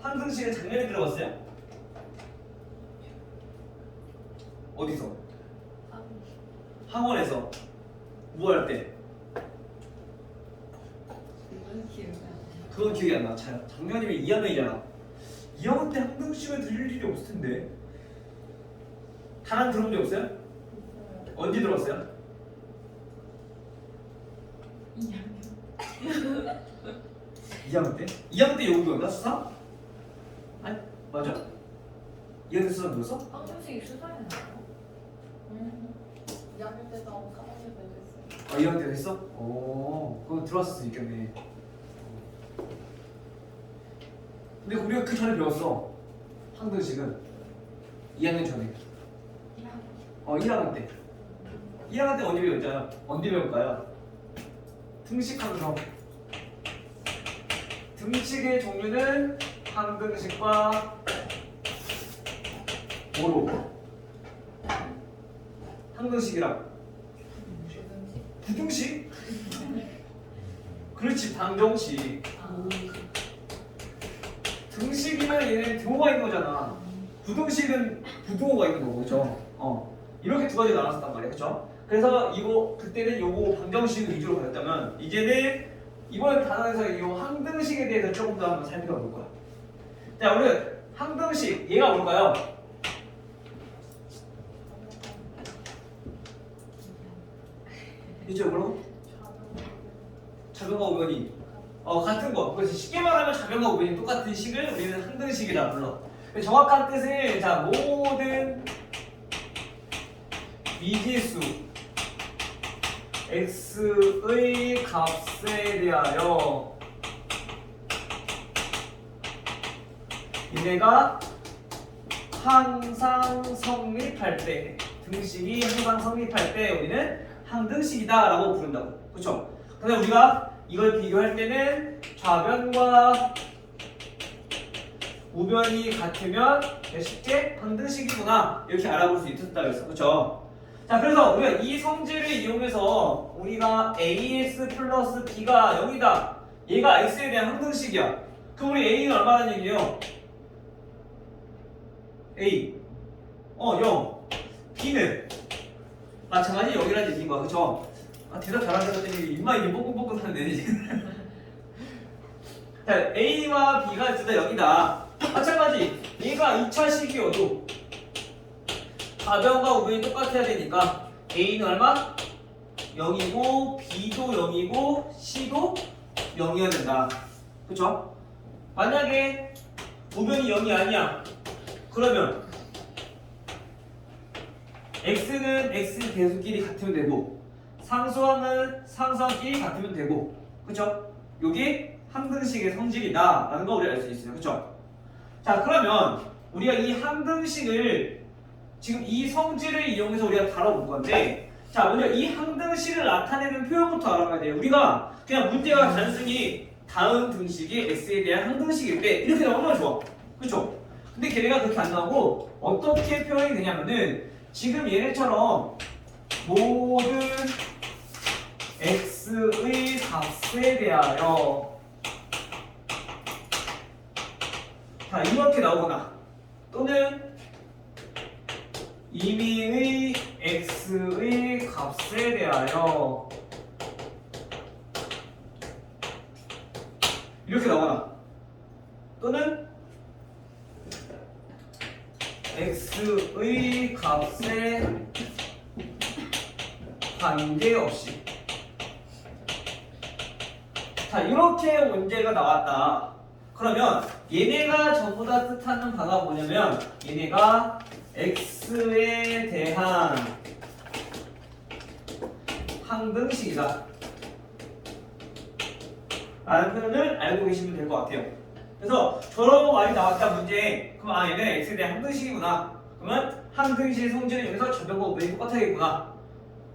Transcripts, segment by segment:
항등식을 작년에 들어봤어요? 어디서? 학원에서 뭐 할 때? 그건 기억이 안 나. 작년이면 2학년이잖아. 2학년 때 항등식을 들릴 일이 없을 텐데. 하나 들어본 적 없어요? 언제 들어봤어요? 2학년 때? 2학년 때 여기였나? 수사? 아니 맞아? 2학년 때 수사 들었어? 항등식 수사에 나와요? 2학년 때도 하고 3학년 때도 했어요. 아 2학년 때 했어? 그거 들어왔을 수 있겠네. 근데 우리가 그 전에 배웠어. 항등식은 2학년 전에. 1학년 때. 1학년 때 언제 배웠잖아. 언제 배울까요? 등식항성. 등식의 종류는 항등식과 뭐로? 항등식이랑 부등식? 그렇지, 방정식. 등식이면 얘는 등호가 있는 거잖아. 부등식은 부등호가 있는 거고, 그렇죠? 이렇게 두 가지 나눴었단 말이야, 그렇죠? 그래서 이거 그때는 요거 방정식 위주로 가졌다면 이제는 이번 단원에서 이 항등식에 대해서 조금 더 한번 살펴볼 거야. 자, 우리 항등식 얘가 뭘까요? 이쪽으로 좌변과 우변이 같은 거. 그래서 쉽게 말하면 좌변과 우변이 똑같은 식을 우리는 항등식이라 불러. 정확한 뜻은 자 모든 미지수 x의 값에 대하여 얘네가 항상 성립할 때 등식이 항상 성립할 때 우리는 항등식이다 라고 부른다고. 그렇죠? 근데 우리가 이걸 비교할 때는 좌변과 우변이 같으면 쉽게 항등식이구나 이렇게 알아볼 수 있었다 그랬어. 그렇죠? 자, 그래서 우리가 이 성질을 이용해서 우리가 AS 플러스 B가 0이다. 얘가 X에 대한 항등식이야. 그럼 우리 A는 얼마라는 얘기예요? A 0. B는 마찬가지 0이라는 얘기인 거야. 그쵸? 대답 잘하는 것 때문에 입만 이게 뽀끈뽀끈 하는데 지금. 자, A와 B가 둘 다 0이다. 마찬가지 얘가 2차식이어도 좌변과 우변이 똑같아야 되니까 A는 얼마? 0이고 B도 0이고 C도 0이어야 된다. 그쵸? 만약에 우변이 0이 아니야. 그러면 X는 X 배수끼리 같으면 되고 상수항은 상수항끼리 같으면 되고. 그쵸? 요게 항등식의 성질이다 라는 거 우리가 알 수 있어요. 그쵸? 자, 그러면 우리가 이 항등식을 지금 이 성질을 이용해서 우리가 다뤄볼 건데, 자, 먼저 이 항등식을 나타내는 표현부터 알아봐야 돼요. 우리가 그냥 문제가 단순히 다음 등식이 x에 대한 항등식일 때 이렇게 나오면 좋아. 그쵸? 근데 걔네가 그렇게 안 나오고 어떻게 표현이 되냐면은 지금 얘네처럼 모든 x의 값에 대하여 자, 이렇게 나오거나 또는 임의의 x의 값에 대하여 이렇게 나오거나 또는 x의 값에 관계없이 자, 이렇게 문제가 나왔다. 그러면 얘네가 전부 다 뜻하는 바가 뭐냐면 얘네가 x에 대한 항등식이다 라는 표현을 알고 계시면 될 것 같아요. 그래서 저런 말이 나왔다 문제에 그럼 얘는 x에 대한 항등식이구나. 그러면 항등식의 성질을 이용해서 좌변과 우변이 똑같아야겠구나.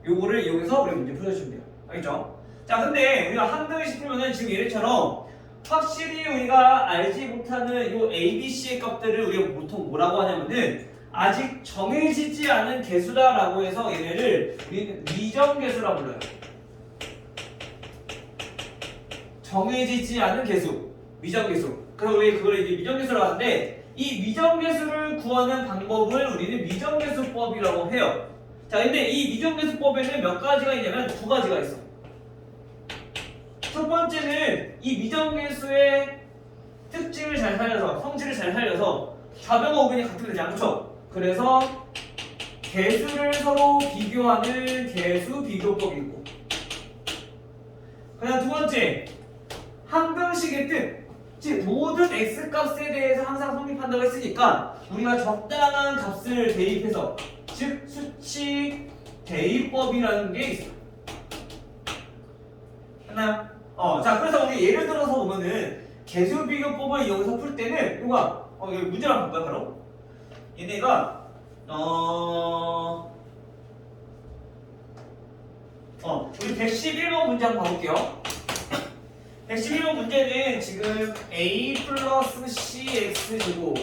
요거를 이용해서 우리 문제 풀어주시면 돼요. 알겠죠? 자, 근데 우리가 항등식 풀면은 지금 얘네처럼 확실히 우리가 알지 못하는 요 A, B, C의 값들을 우리가 보통 뭐라고 하냐면은 아직 정해지지 않은 개수다라고 해서 얘네를 우리는 미정개수라고 불러요. 정해지지 않은 개수, 미정개수. 그래서 우리 그걸 이제 미정계수라고 하는데 이 미정계수를 구하는 방법을 우리는 미정계수법이라고 해요. 자, 근데 이 미정계수법에는 몇 가지가 있냐면 두 가지가 있어. 첫 번째는 이 미정계수의 특징을 잘 살려서 성질을 잘 살려서 좌변과 우변이 같으면 되지 않죠? 그래서 개수를 서로 비교하는 개수 비교법이 있고, 그다음 두 번째 항등식의 뜻, 즉 모든 x 값에 대해서 항상 성립한다고 했으니까 우리가 적당한 값을 대입해서, 즉 수치 대입법이라는 게 있어. 했나요? 자, 그래서 우리 예를 들어서 보면은 개수 비교법을 이용해서 풀 때는 이거 여기 문제를 한번 볼까요? 바로 얘네가 우리 111번 문제 한번 봐볼게요. 111번 문제는 지금 a 플러스 cx 제곱,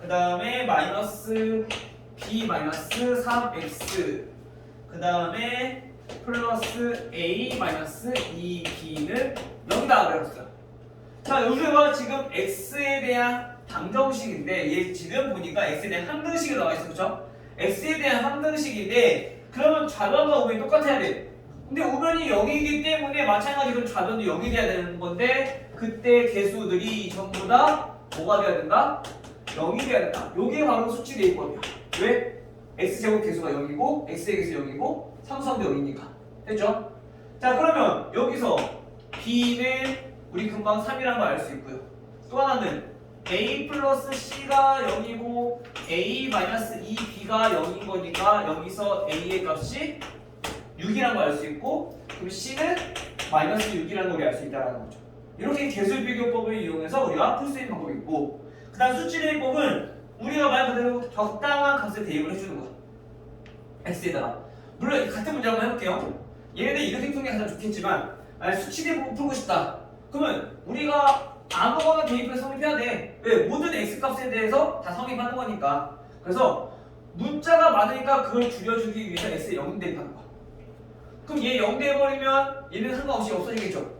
그 다음에 마이너스 b 마이너스 3x, 그 다음에 플러스 a 마이너스 2b는 0이다 그랬어요. 자, 여기가 지금 x에 대한 방정식인데 얘 지금 보니까 x에 대한 항등식이 나와 있어, 그렇죠? x에 대한 항등식인데 그러면 좌변과 우변이 똑같아야 돼. 근데 우변이 0이기 때문에 마찬가지로 좌변도 0이 돼야 되는 건데 그때 개수들이 전부 다 뭐가 돼야 된다? 0이 돼야 된다. 요게 바로 수치 대입법이야. 왜? x제곱 개수가 0이고 x의 개수 0이고 상수함도 0이니까. 됐죠? 자, 그러면 여기서 b는 우리 금방 3이라는 걸 알 수 있고요. 또 하나는 a 플러스 c가 0이고 a 마이너스 2b가 0인 거니까 여기서 a의 값이 6이라는 걸 알 수 있고, 그럼 c는 마이너스 6이라는 걸 알 수 있다는 거죠. 이렇게 개수 비교법을 이용해서 우리가 풀 수 있는 방법이 있고, 그 다음 수치 대입법은 우리가 말 그대로 적당한 값을 대입을 해주는 거야. x에다가. 물론 같은 문제 한번 해볼게요. 얘네들 이렇게 푸는 게 가장 좋겠지만 만약 수치 대입법 풀고 싶다. 그러면 우리가 아무거나 대입해서 성립해야 돼. 왜? 모든 x값에 대해서 다 성립하는 거니까. 그래서 문자가 많으니까 그걸 줄여주기 위해서 x에 0 대입하는 거야. 그럼 얘 0 돼버리면 얘는 상관없이 없어지겠죠.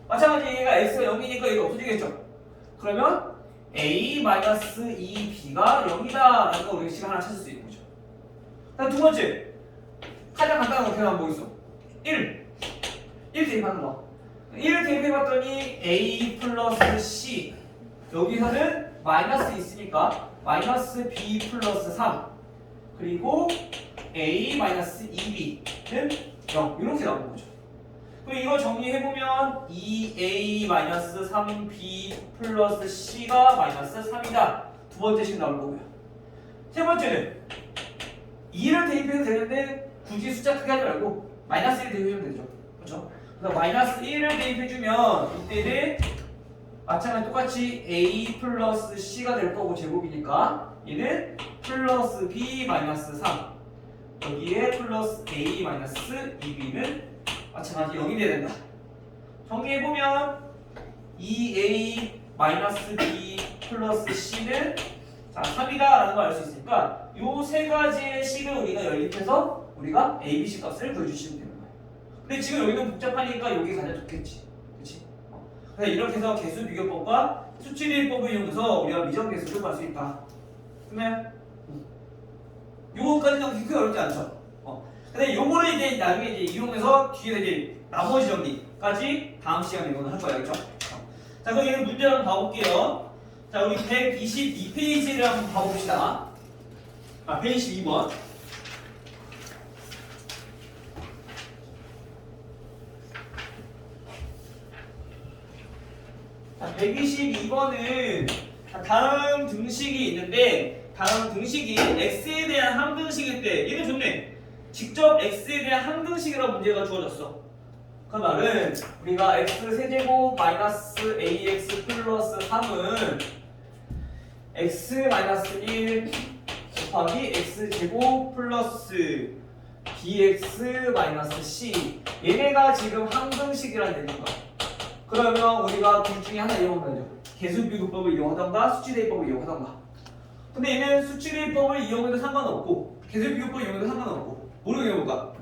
마찬가지로 얘가 x가 0이니까 얘가 없어지겠죠. 그러면 a-2b가 0이다 라는 거 우리가 식을 하나 찾을 수 있는 거죠. 다음 두 번째, 가장 간단한 거 표현하면 뭐 있어? 1 대입하는 거. 1을 대입해봤더니 a 플러스 c, 여기서는 마이너스 있으니까 마이너스 b 플러스 3, 그리고 a 마이너스 2b는 0 이렇게 나오는 거죠. 그럼 이거 정리해보면 2a 마이너스 3b 플러스 c가 마이너스 3이다. 두 번째씩 나올 거고요. 세 번째는 2를 대입해도 되는데 굳이 숫자 크게 하지 말고 마이너스 1 대입하면 되죠. 그렇죠? 그래서 마이너스 1을 대입해주면 이때는 마찬가지 똑같이 a 플러스 c가 될 거고 제곱이니까 얘는 플러스 b 마이너스 3, 여기에 플러스 a 마이너스 2b는 마찬가지 0이 돼야 된다. 정리해보면 2a 마이너스 b 플러스 c는 자 3이다 라는 걸 알 수 있으니까 요 세 가지의 식을 우리가 연립해서 우리가 a, b, c 값을 구해주시면 되는 거예요. 근데 지금 여기는 복잡하니까 여기 가장 좋겠지. 그치? 그래서 이렇게 해서 개수 비교법과 수치 대입법을 이용해서 우리가 미정계수를 구할 수 있다. 그러면 요거까지는 그렇게 어렵지 않죠? 근데 요거를 이제 나중에 이제 이용해서 뒤에 이제 나머지 정리까지 다음 시간에 이거는 할 거예요. 그렇죠? 자, 그럼 얘는 문제 한번 봐볼게요. 자, 우리 122페이지를 한번 봐봅시다. 122번. 자, 122번은 다음 등식이 있는데 다음 등식이 x에 대한 항등식일 때 얘는 좋네. 직접 x에 대한 항등식이라고 문제가 주어졌어. 그 말은 우리가 x 세제곱 마이너스 ax 플러스 3은 x 마이너스 1 곱하기 x 제곱 플러스 bx 마이너스 c, 얘네가 지금 항등식이라는 얘기인 거야. 그러면 우리가 둘 중에 하나 이용하면 되죠. 개수비교법을 이용하던가 수치대입법을 이용하던가. 근데 얘는 수치대입법을 이용해도 상관없고 개수비교법을 이용해도 상관없고 뭐를 이용해볼까?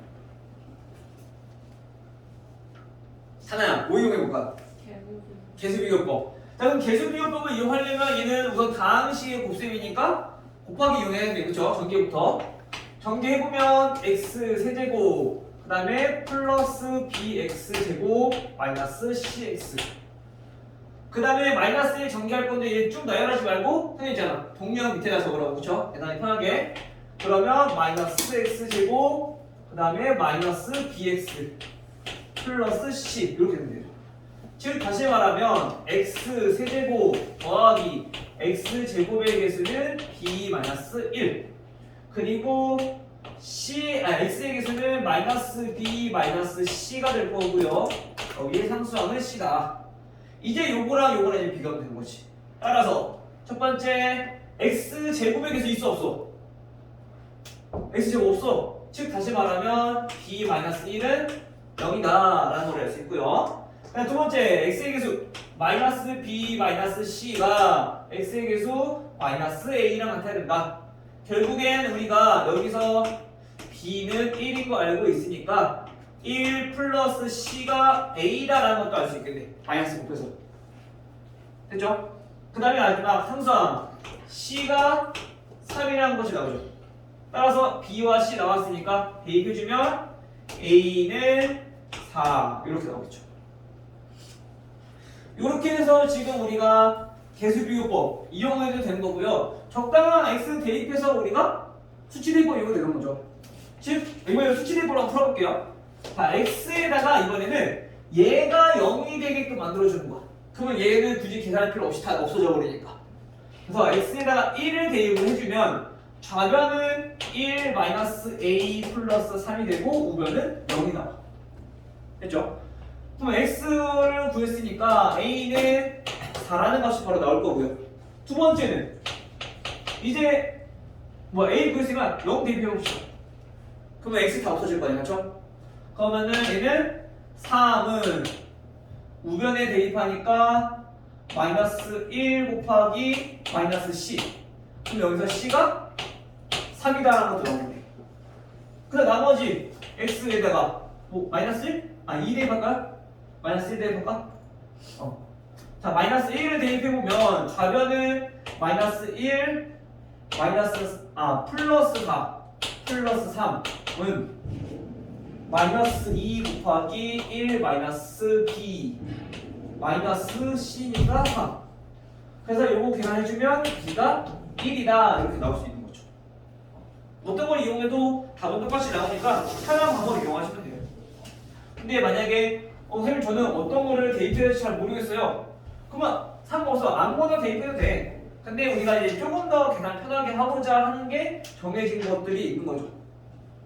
하나야, 뭐 이용해볼까? 개수비교법. 자, 그럼 계수비교법을 이용하려면 얘는 우선 다항식의 곱셈이니까 곱하기 이용해야 돼. 그쵸? 전개부터. 전개해보면 x 세제곱 그 다음에 플러스 bx 제곱 마이너스 cx 그 다음에 마이너스 1 전개할 건데 얘 쭉 나열하지 말고 편이잖아. 동량 밑에다 적으라고. 그쵸? 대단히 편하게. 그러면 마이너스 x 제곱 그 다음에 마이너스 bx 플러스 c 이렇게 되면 돼요. 즉 다시 말하면 x 세제곱 더하기 x 제곱의 개수는 b 마이너스 1 그리고 x의 개수는 마이너스 b 마이너스 c가 될 거고요. 여기에 상수항은 c다. 이제 요거랑 이제 비교하면 되는 거지. 따라서 첫 번째 x 제곱의 개수 있어 없어? x 제곱 없어. 즉 다시 말하면 b 마이너스 1은 0이다 라는 걸 알 수 있고요. 그다음 두 번째 x의 개수 마이너스 b 마이너스 c가 x의 개수 마이너스 a랑 같아야 된다. 결국엔 우리가 여기서 b는 1인 거 알고 있으니까 1 플러스 c가 a다라는 것도 알 수 있겠네. 마이너스 곱해서 됐죠? 그 다음에 마지막 상수항 c가 3이라는 것이 나오죠. 따라서 b와 c 나왔으니까 대입해주면 a는 4 이렇게 나오겠죠. 이렇게 해서 지금 우리가 개수비교법 이용해도 되는 거고요. 적당한 x 대입해서 우리가 수치 대입법 이용해도 되는 거죠. 즉 이번에 수치 대입법을 한번 풀어볼게요. 자, x에다가 이번에는 얘가 0이 되게끔 만들어주는 거야. 그러면 얘는 굳이 계산할 필요 없이 다 없어져 버리니까. 그래서 x에다가 1을 대입을 해주면 좌변은 1 마이너스 a 플러스 3이 되고 우변은 0이 나와. 됐죠? 그럼 x를 구했으니까 a는 4라는 값이 바로 나올 거고요. 두 번째는 이제 a 구했으니까 0 대입해봅시다. 그러면 x 다 없어질 거 아니야, 그렇죠? 그러면은 얘는 3은 우변에 대입하니까 마이너스 1 곱하기 마이너스 c. 그럼 여기서 c가 3이다라는 것도 나오겠네. 그다음 나머지 x에다가 뭐 마이너스 1? 2 대입할까요? 마이너스 1 대입할까? 자, 마이너스 1을 대입해보면 좌변은 마이너스 1 플러스 4 플러스 3은 마이너스 2 곱하기 1 마이너스 b 마이너스 c니까 3. 그래서 요거 계산해주면 b가 1이다 이렇게 나올 수 있는 거죠. 어떤 걸 이용해도 답은 똑같이 나오니까 편한 방법을 이용하시면 돼요. 근데 만약에 선생님 저는 어떤 거를 대입해야 될지 잘 모르겠어요. 그러면 상관없어. 아무거나 대입해도 돼. 근데 우리가 이제 조금 더 계산 편하게 하고자 하는 게 정해진 것들이 있는 거죠.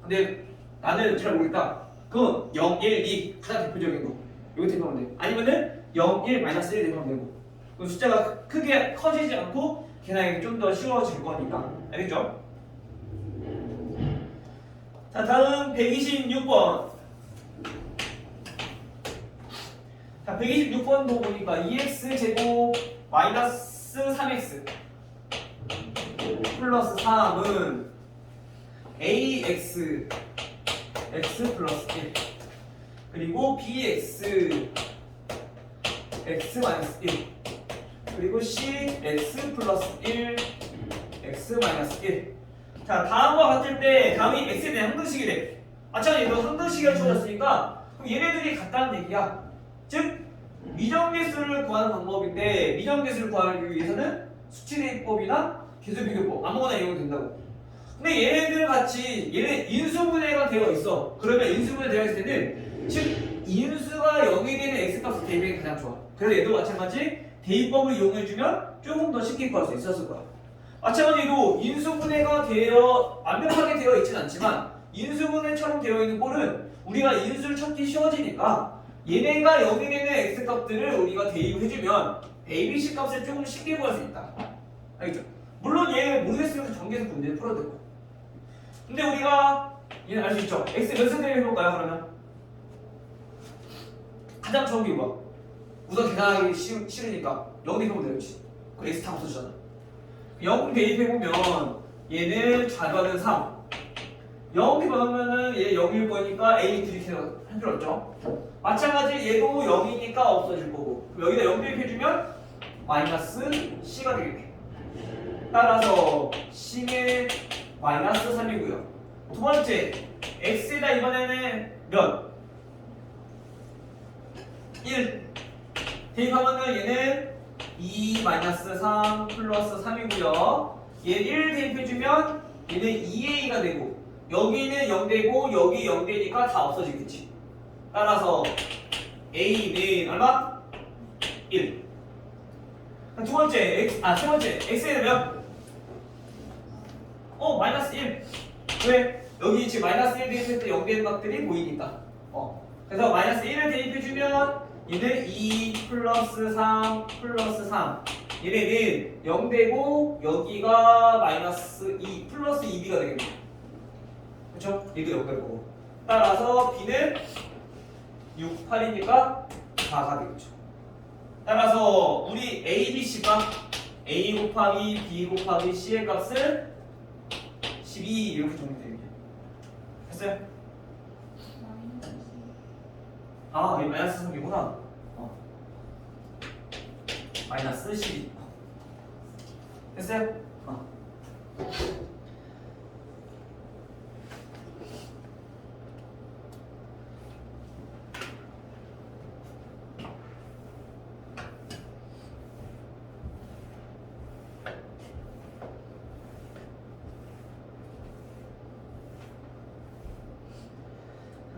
근데 나는 잘 모르겠다. 그건 0, 1, 2 가장 대표적인 거. 이거 대입하면 돼. 아니면은 0, 1, 마이너스 1 대입하면 되고. 그 숫자가 크게 커지지 않고 계산이 좀 더 쉬워질 거니까. 알겠죠? 자, 다음 126번. 자, 126번도 보니까 2x 제곱 마이너스 3x 플러스 3은 ax x 플러스 1 그리고 bx x 마이너스 1 그리고 c x 플러스 1 x 마이너스 1. 자, 다음과 같을 때 다음이 x에 대한 항등식이래. 마찬가지로 얘도 항등식이 주어졌으니까 그럼 얘네들이 같다는 얘기야. 즉 미정계수를 구하는 방법인데 미정계수를 구하기 위해서는 수치대입법이나 계수비교법 아무거나 이용해도 된다고. 근데 얘네들 같이 얘네 인수분해가 되어 있어. 그러면 인수분해 되어 있을 때는 즉 인수가 0이 되는 x값을 대입하는 게 가장 좋아. 그래서 얘도 마찬가지 대입법을 이용해주면 조금 더 쉽게 구할 수 있었을 거야. 마찬가지로 인수분해가 되어 완벽하게 되어 있진 않지만 인수분해처럼 되어 있는 꼴은 우리가 인수를 찾기 쉬워지니까 얘네가 0이 되는 x값들을 우리가 대입해주면 ABC 값을 조금 쉽게 구할 수 있다. 알겠죠? 물론 얘 모르겠으면 전개해서 문제를 풀어도 되고. 근데 우리가 얘는 알 수 있죠? x 몇을 대입해볼까요 그러면? 가장 좋은 게 뭐야? 우선 계산하기 싫으니까 0 대입하면 되겠지. 그 x 다 없어지잖아. 0 대입해보면 얘는 좌변은 3 0 대입하면은 얘 0일 거니까 a 둘이 할 필요 없죠. 마찬가지 얘도 0이니까 없어질 거고. 그럼 여기다 0 대입해주면 마이너스 C가 되겠네. 따라서 C는 마이너스 3이고요. 두 번째, X에다 이번에는 몇? 1 대입하면은 얘는 2 마이너스 3 플러스 3이고요. 얘 1 대입해주면 얘는 2A가 되고 여기는 0 되고 여기 0 되니까 다 없어지겠지. 따라서 A는 얼마? 1. 두 번째, 세 번째, X에는 몇? 마이너스 1. 왜? 여기 지금 마이너스 1 대입했을 때 0 되는 것들이 보이니까. 그래서 마이너스 1을 대입해주면 얘는 2 플러스 3 플러스 3. 얘네는 0 되고 여기가 마이너스 2 플러스 2B가 되겠네. 그쵸? 얘도 0 될 거고. 따라서 B는 6, 8이니까 4가 되겠죠. 따라서 우리 A, B, C가 A 곱하기 B 곱하기 C의 값을 12 이렇게 정리되겠네요. 됐어요? 아, 이 마이너스 3이구나. 마이너스 12. 됐어요?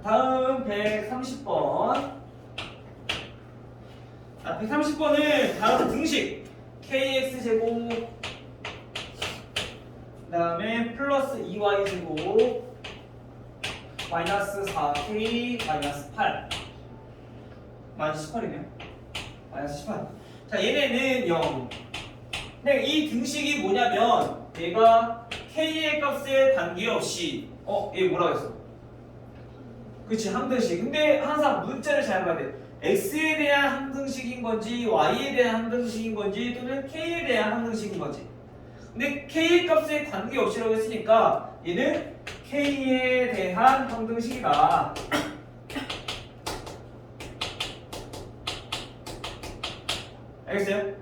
다음 130번. 130번은 다음 등식 kx제곱 그 다음에 플러스 2y제곱 마이너스 4k 마이너스 8 마이너스 18이네요. 마이너스 18. 자, 얘네는 0. 근데 이 등식이 뭐냐면 얘가 k의 값에 관계없이 얘 뭐라고 했어? 그치, 함등식. 근데 항상 문자를 잘 봐야 돼. x에 대한 함등식인 건지 y에 대한 함등식인 건지 또는 k에 대한 함등식인 건지. 근데 k의 값에 관계없이라고 했으니까 얘는 k에 대한 함등식이다. 알겠어요?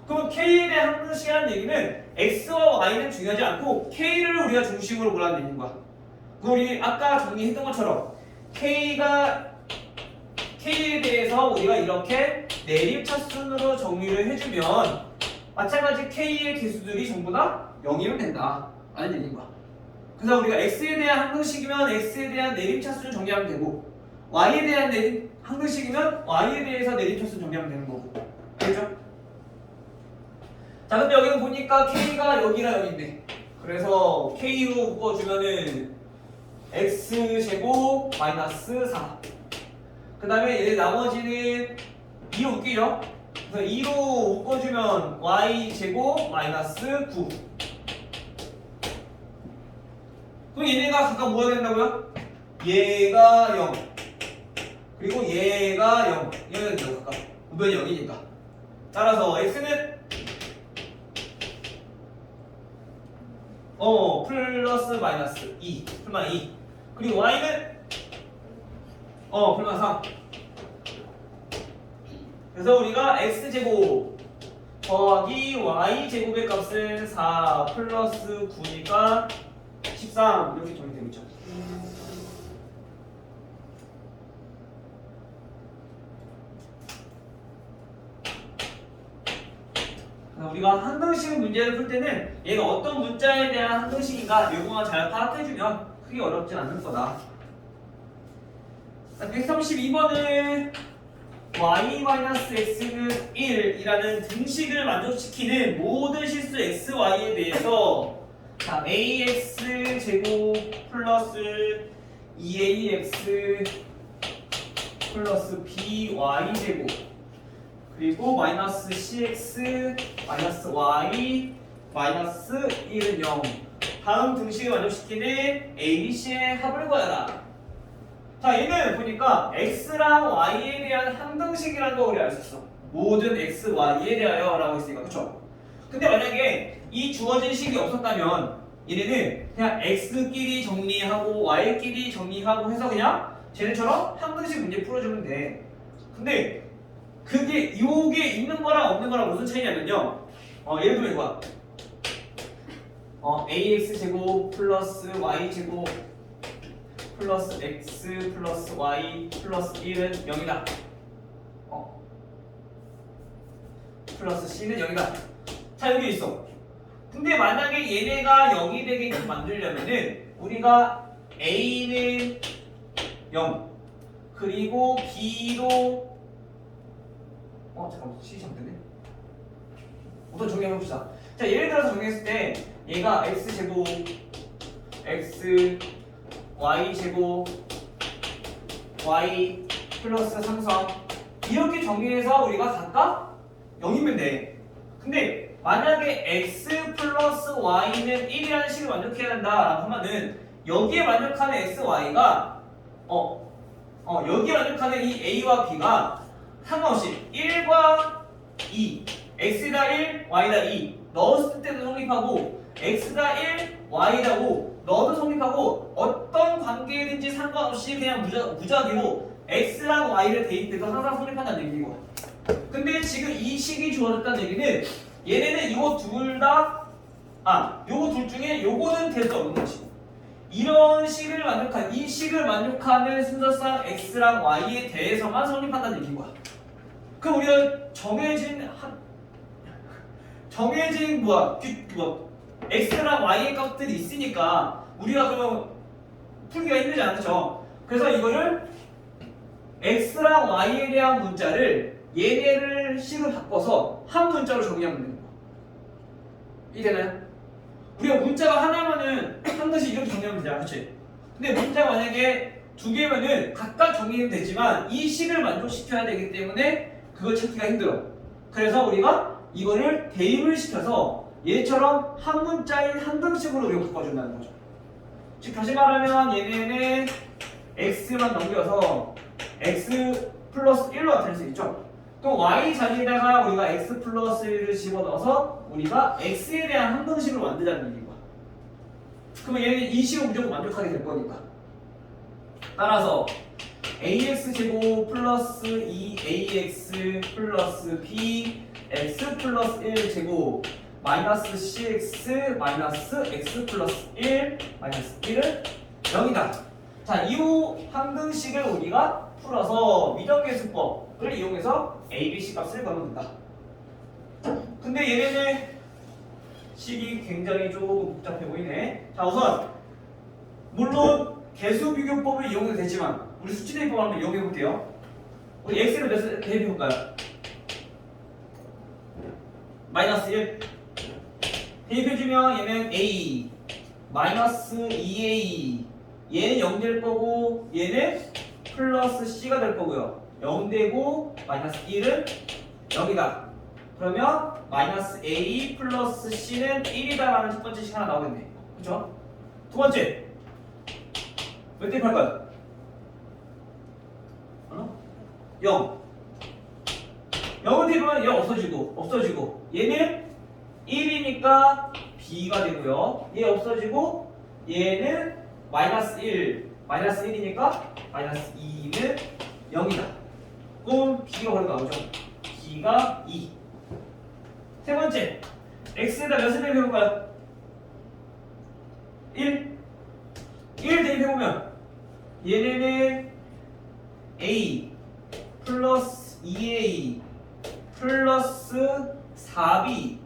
그럼 k에 대한 함등식이라는 얘기는 x와 y는 중요하지 않고 k를 우리가 중심으로 보라는 얘기인 거야. 우리 아까 정리했던 것처럼 K에 대해서 우리가 이렇게 내림차순으로 정리를 해주면 마찬가지 K의 개수들이 전부 다 0이면 된다 라는 얘기인 거야. 그래서 우리가 X에 대한 함등식이면 X에 대한 내림차순을 정리하면 되고 Y에 대한 함등식이면 Y에 대해서 내림차순을 정리하면 되는 거고. 알겠죠? 자, 근데 여기는 보니까 K가 여기랑 여기인데 그래서 K로 묶어주면은 x제곱 마이너스 4. 그 다음에 얘 나머지는 2로 묶이죠? 그래서 2로 묶어주면 y제곱 마이너스 9. 그럼 얘네가 각각 뭐가 된다고요? 얘가 0 그리고 얘가 0. 얘는 0 각각 우변이 0이니까. 따라서 x는 플러스 마이너스 2 플마 2 그리고 y는 플마 3. 그래서 우리가 x제곱 더하기 y제곱의 값은 4 플러스 9니까 13 이렇게 정리되고 있죠. 우리가 항등식 문제를 풀 때는 얘가 어떤 문자에 대한 항등식인가 이거만 잘 파악해주면 크게 어렵지 않을 거다. 132번은 y-x는 1이라는 등식을 만족시키는 모든 실수 xy에 대해서 ax제곱 플러스 2ax 플러스 by제곱 그리고 마이너스 cx 마이너스 y 마이너스 1은 0 다음 등식을 만족시키는 a, b, c의 합을 구하라. 자, 얘는 보니까 x랑 y에 대한 함등식이라는 거 우리 알 수 있어. 모든 x, y에 대하여 라고 했으니까. 그쵸? 근데 만약에 이 주어진 식이 없었다면 얘네는 그냥 x끼리 정리하고 y끼리 정리하고 해서 그냥 쟤네처럼 함등식 문제 풀어주면 돼. 근데 그게 요게 있는 거랑 없는 거랑 무슨 차이냐면요. 예를 들면 이거 ax 제곱 플러스 y 제곱 플러스 x 플러스 y 플러스 1은 0이다. 플러스 c는 0이다. 자 여기 있어. 근데 만약에 얘네가 0이 되게끔 만들려면은 우리가 a는 0 그리고 b도 잠깐만 c 잠깐만요. 우선 정리해봅시다. 자 예를 들어서 정리했을 때 얘가 x제곱 x y제곱 y 플러스 상수함 이렇게 정리해서 우리가 각각 0이면 돼. 근데 만약에 x 플러스 y는 1이라는 식을 만족해야 한다라고 하면은 여기에 만족하는 x, y가 여기에 만족하는 이 a와 b가 상관없이 1과 2 x다 1, y다 2 넣었을 때도 성립하고 x다 1, y다 5 넣어도 성립하고 어떤 관계든지 상관없이 그냥 무작위로 x랑 y를 대입해서 항상 성립한다는 얘기고. 근데 지금 이 식이 주어졌다는 얘기는 얘네는 요거 둘 중에 요거는 될 수 없는 거지. 이런 식을 만족한 이 식을 만족하는 순서상 x랑 y에 대해서만 성립한다는 얘기인 거야. 그럼 우리가 정해진 x랑 y의 값들이 있으니까 우리가 그러면 풀기가 힘들지 않죠. 그래서 이거를 x랑 y에 대한 문자를 얘네를 식을 바꿔서 한 문자로 정의하면 되는 거야. 이해되나요? 우리가 문자가 하나면은 한 듯이 이렇게 정리하면 되잖아, 그렇지? 근데 문자가 만약에 두 개면은 각각 정리는 되지만 이 식을 만족시켜야 되기 때문에 그걸 찾기가 힘들어. 그래서 우리가 이거를 대입을 시켜서 얘처럼 한 문자인 한 등식으로 우리가 바꿔준다는 거죠. 즉 다시 말하면 얘네는 x만 넘겨서 x 플러스 1로 나타낼 수 있죠. 또 y 자리에다가 우리가 x 플러스 1을 집어넣어서 우리가 x에 대한 한 등식으로 만들자는 얘기인 거야. 그러면 얘는 이 식은 무조건 만족하게 될 거니까. 따라서 ax 제곱 플러스 2ax 플러스 b x 플러스 1 제곱 마이너스 cx 마이너스 x 플러스 1 마이너스 1은 0이다. 자, 이 항등식을 우리가 풀어서 미정계수법을 이용해서 a, b, c 값을 구하면 된다. 근데 얘네는 식이 굉장히 조금 복잡해 보이네. 자, 우선 물론 계수비교법을 이용해도 되지만 우리 수치대입법 한번 이용해 볼게요. 우리 x를 몇 대입해 볼까요? 마이너스 1 대입해주면 얘는 a 마이너스 2a 얘는 0 될 거고 얘는 플러스 c가 될 거고요. 0 되고 마이너스 1은 0이다. 그러면 마이너스 a 플러스 c는 1이다 라는 첫 번째 식 하나 나오겠네. 그렇죠? 두 번째 몇 대입할까요? 0 0을 대입하면 얘 없어지고 얘는 1이니까 b가 되고요. 얘 없어지고 얘는 마이너스 1 마이너스 1이니까 마이너스 2는 0이다. 그럼 b가 바로 나오죠. b가 2. 세 번째 x에다 몇을 대입해볼까요? 1 대입해보면 얘네는 a 플러스 2a 플러스 4b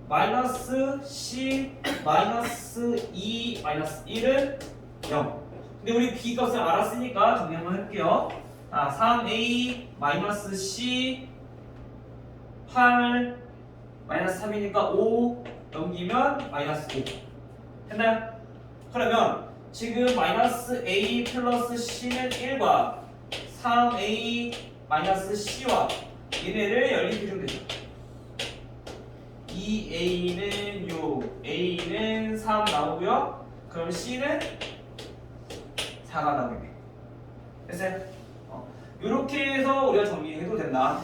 마이너스 c 마이너스 2 마이너스 1은 0. 근데 우리 b 값을 알았으니까 정리 한번 해볼게요. 3a 마이너스 c 8 마이너스 3이니까 5 넘기면 마이너스 5 됐나요? 그러면 지금 마이너스 a 플러스 c는 1과 3a 마이너스 c와 얘네를 연립해주면 되죠. 2a는 6, a는 3 나오고요. 그럼 c는 4가 나오겠네. 됐어요? 이렇게 해서 우리가 정리해도 된다.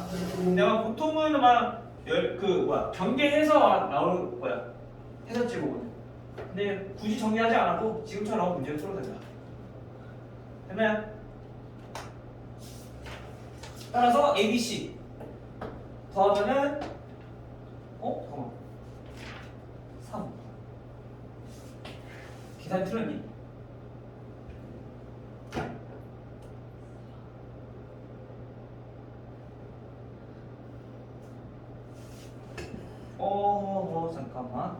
내가 보통은 막 전개해서 나올 거야. 해설지 보고는. 근데 굳이 정리하지 않아도 지금처럼 문제를 풀어도 된다. 됐나요? 따라서 ABC 더하면은 잠깐만 3 계산이 틀렸니? 잠깐만.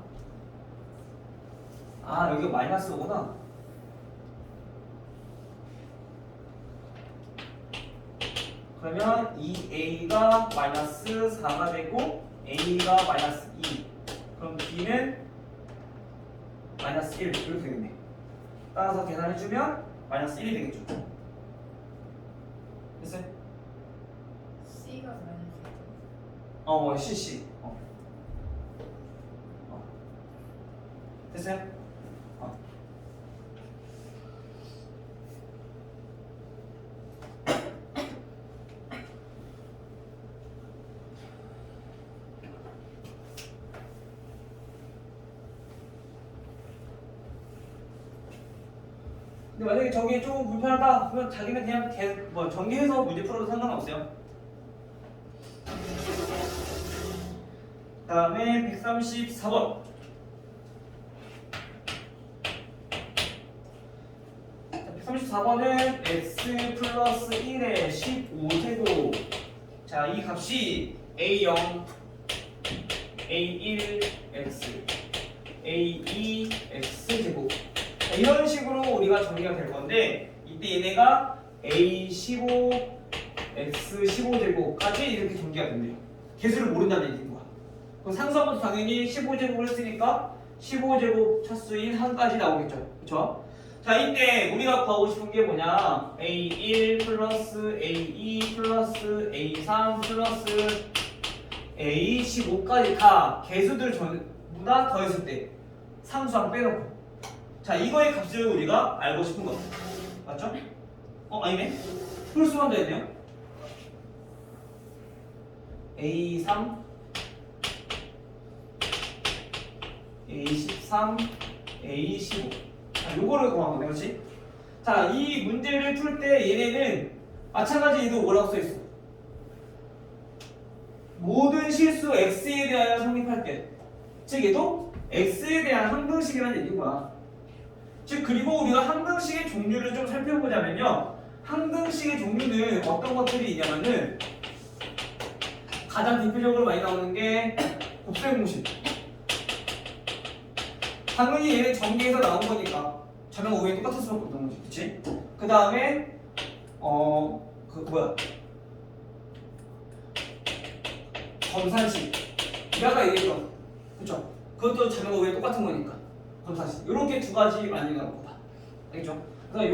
아, 여기 마이너스 오구나. 그러면 2a가 마이너스 4가 되고 a가 마이너스 2. 그럼 b는 마이너스 1 이렇게 되겠네. 따라서 계산해주면 마이너스 1이 되겠죠. 됐어요? C가 마이너스 cc. 됐어요? 근데 만약에 저게 조금 불편하다 그러면 자기는 그냥 전개해서 문제 풀어도 상관없어요. 다음에 134번. 134번은 x 플러스 1의 15제곱. 자, 이 값이 a0, a1, x, a2, x제곱. 이런 식으로 우리가 정리가 될 건데, 이때 얘네가 a15, x15제곱까지 이렇게 정리가 된대요. 개수를 모른다는 얘기인 거야. 그럼 상수함은 당연히 15제곱을 했으니까 15제곱 차수인 1까지 나오겠죠. 그쵸? 자, 이때 우리가 구하고 싶은 게 뭐냐? a1 플러스 a2 플러스 a3 플러스 a15까지 다 개수들 전부 다 더했을 때 상수함 빼놓고. 자, 이거의 값을 우리가 알고 싶은 거 맞죠? 아니네. 홀수만 더했네요. a3 a13 a15. 자, 요거를 구한 거네, 그렇지? 자, 이 문제를 풀 때 얘네는 마찬가지 얘도 뭐라고 써있어? 모든 실수 x에 대하여 성립할 때, 즉 얘도 x에 대한 항등식이라는 얘기인 거야. 즉, 그리고 우리가 항등식의 종류를 좀 살펴보자면요, 항등식의 종류는 어떤 것들이 있냐면은 가장 대표적으로 많이 나오는 게 곱셈 공식. 당연히 얘는 전개해서 나온 거니까 좌변 우변이 똑같을 수밖에 없는 거지, 그치? 그 다음에 검산식. 내가 얘기했던, 그쵸? 그것도 좌변 우변이 똑같은 거니까 검산식. 요렇게 두 가지 많이 나올 거다. 알겠죠? 그래서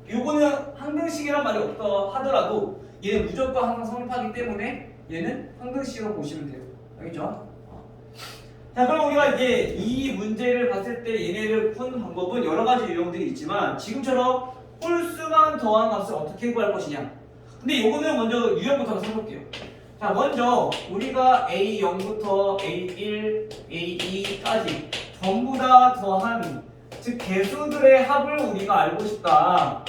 요거는 항등식이란 말이 없다 하더라도 얘는 무조건 항상 성립하기 때문에 얘는 항등식으로 보시면 돼요. 알겠죠? 자, 그럼 우리가 이제 이 문제를 봤을 때 얘네를 푸는 방법은 여러 가지 유형들이 있지만 지금처럼 홀수만 더한 값을 어떻게 구할 것이냐. 근데 요거는 먼저 유형부터 한번 써볼게요. 자, 먼저 우리가 A0부터 A1, A2까지 전부 다 더한, 즉 개수들의 합을 우리가 알고 싶다.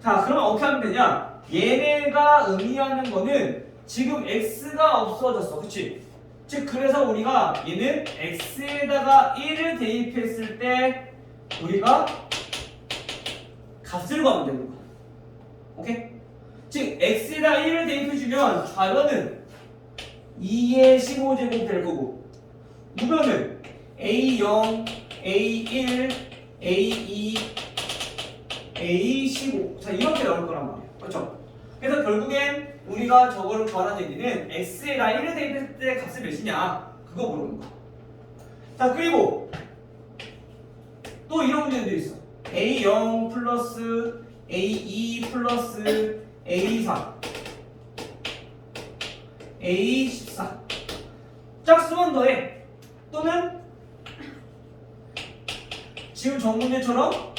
자, 그러면 어떻게 하면 되냐? 얘네가 의미하는 거는 지금 x가 없어졌어, 그치? 즉 그래서 우리가 얘는 x에다가 1을 대입했을 때 우리가 값을 구하면 되는 거야. 오케이? 즉 x에다 1을 대입해주면 좌변은 2의 15제곱 될 거고 우변은 a0, a1, a2, a15. 자, 이렇게 나올 거란 말이야. 그렇죠? 그래서 결국엔 우리가 저거를 구하라는 얘기는 x에다 1을 대입했을 때 값이 몇이냐 그거 물어보는 거야. 자, 그리고 또 이런 문제도 있어. a0 플러스 a2 플러스 a3 a14 짝수만 더해. 또는 지금 전 문제처럼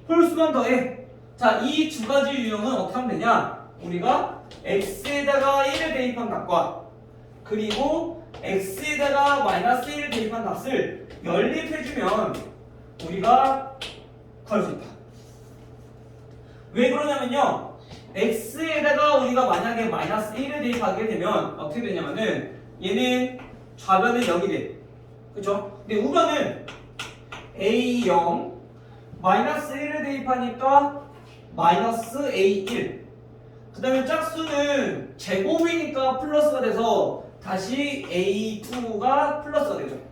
홀수만 더해. 자, 이 두 가지 유형은 어떻게 하면 되냐? 우리가 x에다가 1을 대입한 값과 그리고 x에다가 마이너스 1을 대입한 값을 연립해주면 우리가 구할 수 있다. 왜 그러냐면요, x에다가 우리가 만약에 마이너스 1을 대입하게 되면 어떻게 되냐면은 얘는 좌변은 0이 돼. 그쵸? 근데 우변은 a0 마이너스 1을 대입하니까 마이너스 a1. 그 다음에 짝수는 제곱이니까 플러스가 돼서 다시 a2가 플러스가 되죠.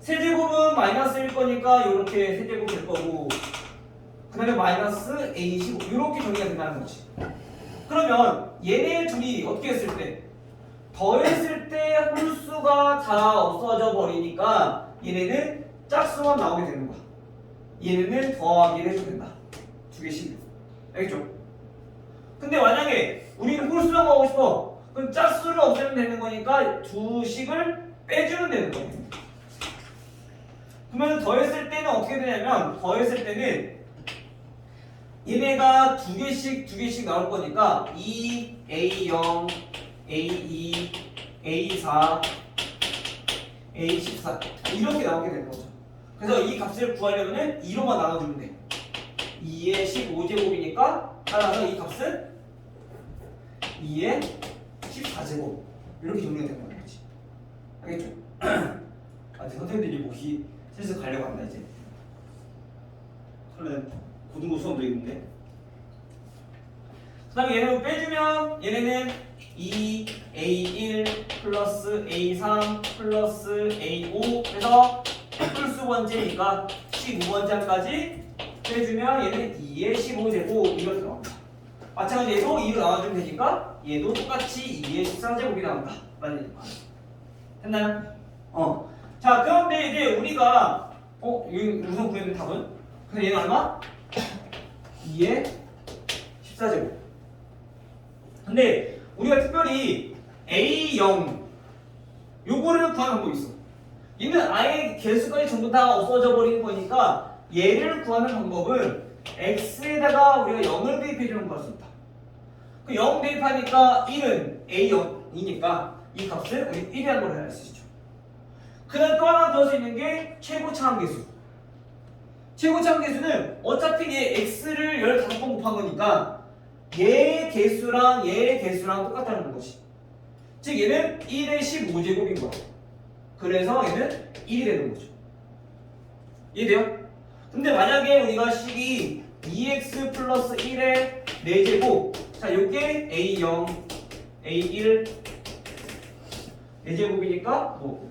세제곱은 마이너스일 거니까 이렇게 세제곱 될 거고, 그 다음에 마이너스 a15 이렇게 정리가 된다는 거지. 그러면 얘네 둘이 어떻게 했을 때? 더했을 때 홀수가 다 없어져 버리니까 얘네는 짝수만 나오게 되는 거야. 얘네는 더하기를 해도 된다. 두 개씩. 알겠죠? 근데 만약에 우리는 홀수만 구하고 싶어. 그럼 짝수를 없애면 되는 거니까 두 식을 빼주면 되는 거예요. 그러면 더했을 때는 어떻게 되냐면, 더했을 때는 얘네가 두 개씩 나올 거니까 2, A0, A2, A4, A14 이렇게 나오게 되는 거죠. 그래서 이 값을 구하려면 2로만 나눠주면 돼. 2의 15제곱이니까 따라서 이 값은 2의 14제곱 이렇게 정리가 되는 거지. 알겠죠? 아, 선생님들이 목이 슬슬 가려고 한다 이제. 그러면 고등부 수업도 있는데. 그 다음에 얘네를 빼주면 얘네는 2A1 플러스 A3 플러스 A5 해서 홀수 번째니까 15번째까지 빼주면 얘는 2의 15제곱 이렇게 나옵니다. 마찬가지로 얘도 2로 나와주면 되니까 얘도 똑같이 2의 14제곱이 나온다. 맞으니까. 됐나요? 자, 그런데 이제 우리가 여기 우선 구했는 답은? 그래서 얘는 얼마? 2의 14제곱. 근데 우리가 특별히 A0 요거를 구하는 방법이 있어. 얘는 아예 개수까지 전부 다 없어져 버리는 거니까 얘를 구하는 방법은 x에다가 우리가 0을 대입해주는 걸 수 있다. 그 0 대입하니까 1은 A0이니까 이 값을 우리 1이라는 걸 할 수 있죠. 그 다음 또 하나 더 할 수 있는 게 최고차함계수. 최고차함계수는 어차피 얘 x를 15번 곱한 거니까 얘의 개수랑 얘의 개수랑 똑같다는 거지. 즉 얘는 1의 15제곱인 거야. 그래서 얘는 1이 되는 거죠. 이해돼요? 근데 만약에 우리가 식이 2x 플러스 1의 4제곱, 자 요게 a0, a1 4제곱이니까 뭐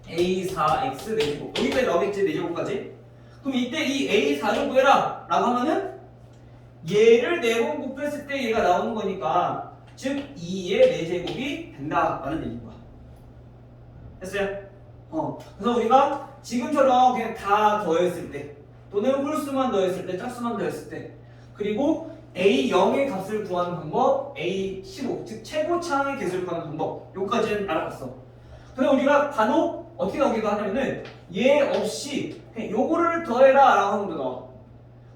a4x 4제곱 여기까지 나오겠지. 4제곱까지. 그럼 이때 이 a4를 구해라 라고 하면은 얘를 4번 곱했을 때 얘가 나오는 거니까 즉 2의 4제곱이 된다 라는 얘기인 거야. 됐어요? 그래서 우리가 지금처럼 그냥 다 더했을 때 또는 홀수만 더했을 때 짝수만 더했을 때 그리고 A0의 값을 구하는 방법 A15 즉 최고차항의 개수를 구하는 방법 요까지는 알아봤어. 그래서 우리가 간혹 어떻게 나오기도 하냐면은 얘 없이 그냥 요거를 더해라 라고 하는 것도 나와.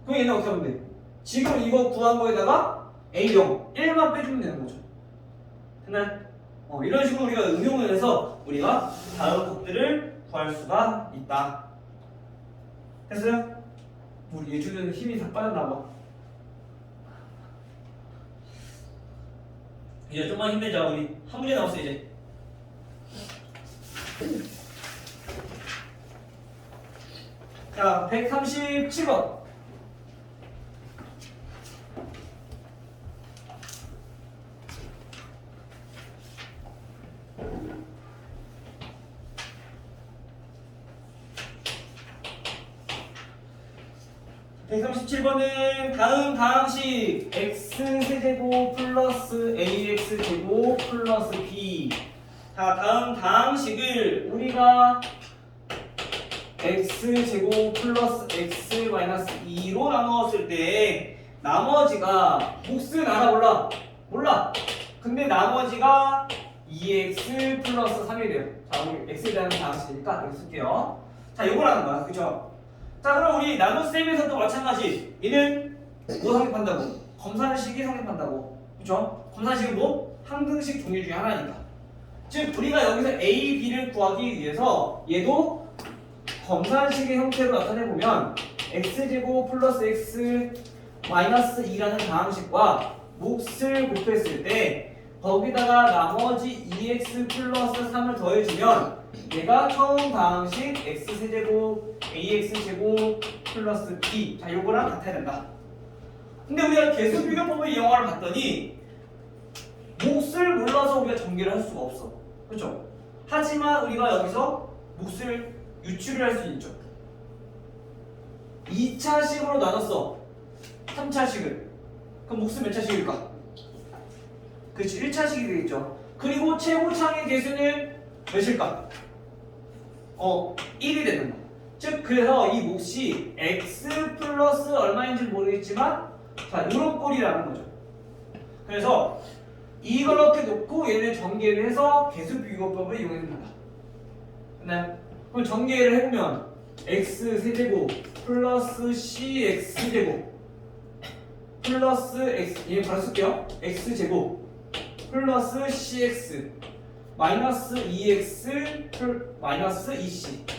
그럼 얘는 어떻게 하면 돼? 지금 이거 구한 거에다가 A0 1만 빼주면 되는 거죠. 됐나요? 이런 식으로 우리가 응용을 해서 우리가 다음 것들을 구할 수가 있다. 됐어요? 우리 예주는 힘이 다 빠졌나 봐. 이제 좀만 힘내자. 우리 한 문제 남았어 이제. 자, 137번. (137번은) 다음 다항식 x세제곱 플러스 ax제곱 플러스 b. 자, 다음 다항식을 우리가 x제곱 플러스 x 마이너스 2로 나누었을 때 나머지가 몫은 알아 몰라? 몰라. 근데 나머지가 2x 플러스 3이 돼요. 자, 우리 x에 대한 다항식이니까 여기 쓸게요. 자, 요거라는 거야. 그쵸? 자, 그럼 우리 나눗셈에서도 마찬가지. 얘는 뭐 성립한다고? 검산식이 성립한다고. 그쵸? 검산식은 뭐? 항등식 종류 중에 하나니까. 즉 우리가 여기서 a, b를 구하기 위해서 얘도 검산식의 형태로 나타내보면 x제곱 플러스 x 마이너스 2라는 다항식과 몫을 곱했을 때 거기다가 나머지 2x 플러스 3을 더해주면 얘가 처음 다항식 x세제곱 ax제곱 플러스 b 자 요거랑 같아야 된다. 근데 우리가 계수 비교법의 영화를 봤더니 몫을 몰라서 우리가 전개를 할 수가 없어. 그렇죠? 하지만 우리가 여기서 몫을 유출을 할 수 있죠. 2차식으로 나눴어. 3차식을. 그럼 몫은 몇 차식일까? 그렇지, 1차식이 되겠죠. 그리고 최고차의 개수는 몇일까? 1이 되는 거. 즉 그래서 이 몫이 x 플러스 얼마인지 모르겠지만 자, 요런 꼴이라는 거죠. 그래서 이렇게 놓고 얘를 전개를 해서 개수 비교법을 이용해줍니다. 됐나요? 그럼 전개를 해보면 x 세제곱 플러스 cx제곱 플러스 x 얘 바로 쓸게요. x제곱 플러스 cx 마이너스 2x 마이너스 2c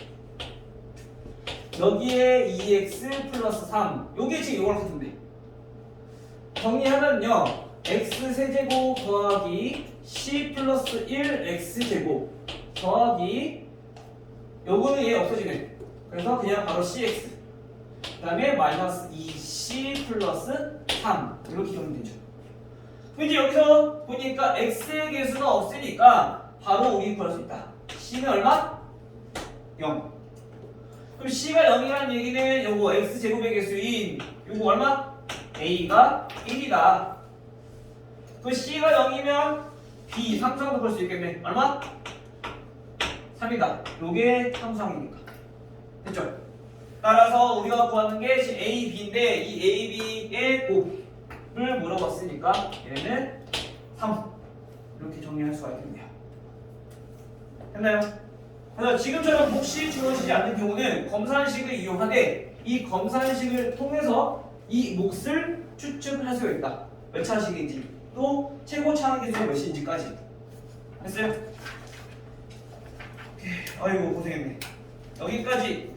여기에 2x 플러스 3 요게 지금 이거랑 같은데 정리하면요 x 세제곱 더하기 c 플러스 1 x제곱 더하기 요거는 얘 없어지네. 그래서 그냥 바로 cx 그 다음에 마이너스 2c 플러스 3 이렇게 적으면 되죠. 그럼 이제 여기서 보니까 x의 개수가 없으니까 바로 우리 구할 수 있다. c는 얼마? 0. 그럼 c가 0이라는 얘기는 요거 x제곱의 개수인 요거 얼마? a가 1이다. 그 c가 0이면 b 상수항도 볼 수 있겠네. 얼마? 3이다. 요게 상수항이니까. 됐죠? 따라서 우리가 구하는 게 a, b인데 이 a, b의 곱을 물어봤으니까 얘는 3 이렇게 정리할 수가 있겠네요. 됐나요? 그래서 지금처럼 몫이 주어지지 않는 경우는 검산식을 이용하되 이 검산식을 통해서 이 몫을 추측할 수가 있다. 몇 차식인지 또 최고 차항 개수가 몇인지까지. 됐어요? 아이고 고생했네. 여기까지